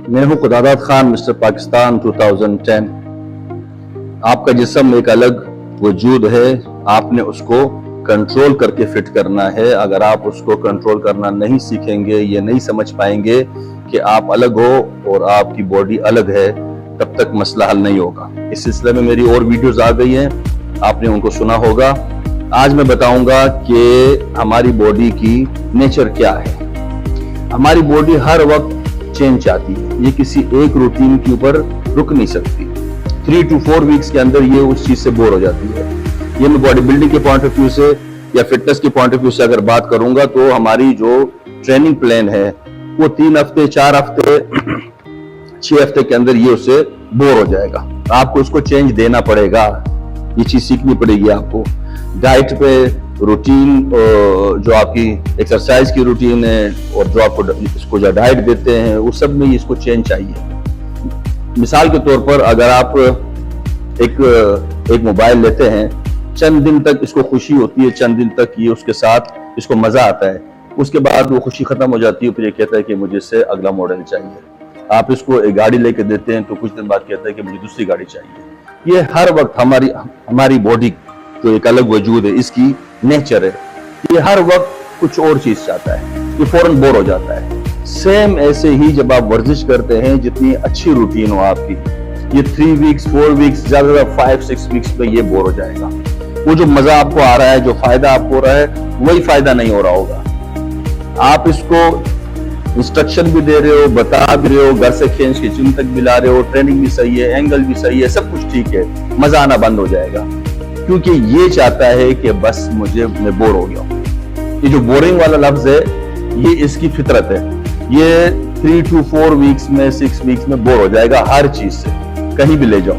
मैं हूं खुदादाद खान, मिस्टर पाकिस्तान 2010। आपका जिस्म एक अलग वजूद है, आपने उसको कंट्रोल करके फिट करना है। अगर आप उसको कंट्रोल करना नहीं सीखेंगे, ये नहीं समझ पाएंगे कि आप अलग हो और आपकी बॉडी अलग है, तब तक मसला हल नहीं होगा। इस सिलसिले में मेरी और वीडियोस आ गई हैं, आपने उनको सुना होगा। आज मैं बताऊंगा कि हमारी बॉडी की नेचर क्या है। हमारी बॉडी हर वक्त चेंज चाहती है, ये किसी एक रूटीन के ऊपर रुक नहीं सकती। 3 to 4 वीक्स के अंदर ये उस चीज से बोर हो जाती है। ये मैं बॉडी बिल्डिंग के पॉइंट ऑफ व्यू से या फिटनेस के पॉइंट ऑफ व्यू से अगर बात करूंगा, तो हमारी जो ट्रेनिंग प्लान है वो 3 हफ्ते, 4 हफ्ते, 6 हफ्ते के अंदर ये उससे बोर हो जाएगा। आपको उसको चेंज देना पड़ेगा, ये चीज सीखनी पड़ेगी आपको। डाइट पे रूटीन, जो आपकी एक्सरसाइज की रूटीन है और जो आपको इसको जो डाइट देते हैं, उस सब में इसको चेंज चाहिए। मिसाल के तौर पर अगर आप एक मोबाइल लेते हैं, चंद दिन तक इसको खुशी होती है, चंद दिन तक ये उसके साथ इसको मजा आता है, उसके बाद वो खुशी खत्म हो जाती है, फिर ये कहता है कि मुझे इससे अगला मॉडल चाहिए। आप इसको एक गाड़ी लेके देते हैं तो कुछ दिन बाद कहता है कि मुझे दूसरी गाड़ी चाहिए। ये हर वक्त हमारी बॉडी जो एक अलग वजूद है, इसकी नेचर है, ये हर वक्त कुछ और चीज चाहता है, ये फौरन बोर हो जाता है। सेम ऐसे ही जब आप वर्जिश करते हैं, जितनी अच्छी रूटीन हो आपकी, ये 3 वीक्स 4 वीक्स, ज्यादा 5-6 वीक्स पे ये बोर हो जाएगा। वो जो मजा आपको आ रहा है, जो फायदा आपको हो रहा है, वही फायदा नहीं हो रहा होगा। आप इसको इंस्ट्रक्शन भी दे रहे हो, बता भी रहे हो, घर से खींच के जिम तक भी ला रहे हो, ट्रेनिंग भी सही है, एंगल भी सही है, सब कुछ ठीक है, मजा आना बंद हो जाएगा, क्योंकि ये चाहता है कि बस मैं बोर हो गया हूं। ये जो बोरिंग वाला लफ्ज है, ये इसकी फितरत है। ये 3 to 4 वीक्स में, 6 वीक्स में बोर हो जाएगा हर चीज से, कहीं भी ले जाओ।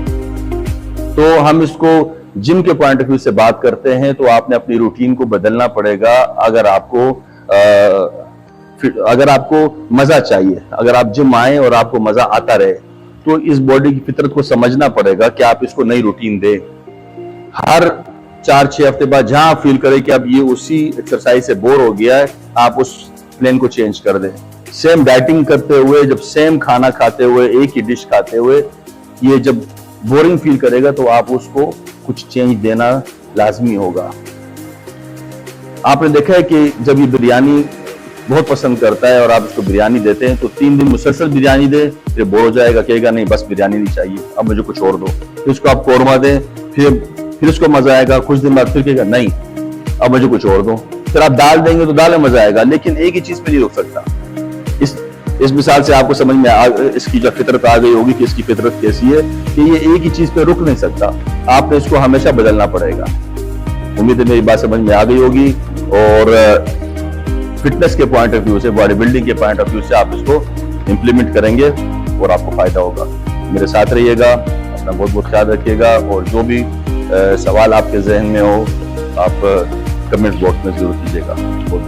तो हम इसको जिम के पॉइंट ऑफ व्यू से बात करते हैं, तो आपने अपनी रूटीन को बदलना पड़ेगा। अगर आपको मजा चाहिए, अगर आप जिम आए और आपको मजा आता रहे, तो इस बॉडी की फितरत को समझना पड़ेगा कि आप इसको नई रूटीन दें। हर 4-6 हफ्ते बाद जहां फील करें कि अब ये उसी एक्सरसाइज से बोर हो गया है, आप उस प्लान को चेंज कर दें। सेम डाइटिंग करते हुए, जब सेम खाना खाते हुए, एक ही डिश खाते हुए ये जब बोरिंग फील करेगा, तो आप उसको कुछ चेंज देना लाजमी होगा। आपने देखा है कि जब ये बिरयानी बहुत पसंद करता है और आप इसको बिरयानी देते हैं, तो 3 दिन मुसलसल बिरयानी दे, फिर बोर हो जाएगा, कहेगा नहीं बस बिरयानी नहीं चाहिए, अब मुझे कुछ और दो। फिर इसको आप कौरमा दें, फिर उसको मजा आएगा, कुछ दिन बाद फिर कहेगा नहीं अब मुझे कुछ और दो। फिर आप दाल देंगे तो दाल में मजा आएगा, लेकिन एक ही चीज पे नहीं रुक सकता। इस मिसाल से आपको समझ में इसकी जो फितरत आ गई होगी कि इसकी फितरत कैसी है, कि ये एक ही चीज पे रुक नहीं सकता, आपने इसको हमेशा बदलना पड़ेगा। उम्मीद है मेरी बात समझ में आ गई होगी। और फिटनेस के पॉइंट ऑफ व्यू से, बॉडी बिल्डिंग के पॉइंट ऑफ व्यू से आप इसको इम्प्लीमेंट करेंगे और आपको फायदा होगा। मेरे साथ रहिएगा, अपना बहुत बहुत ख्याल रखिएगा, और जो भी सवाल आपके जहन में हो, आप कमेंट बॉक्स में जरूर कीजिएगा। बहुत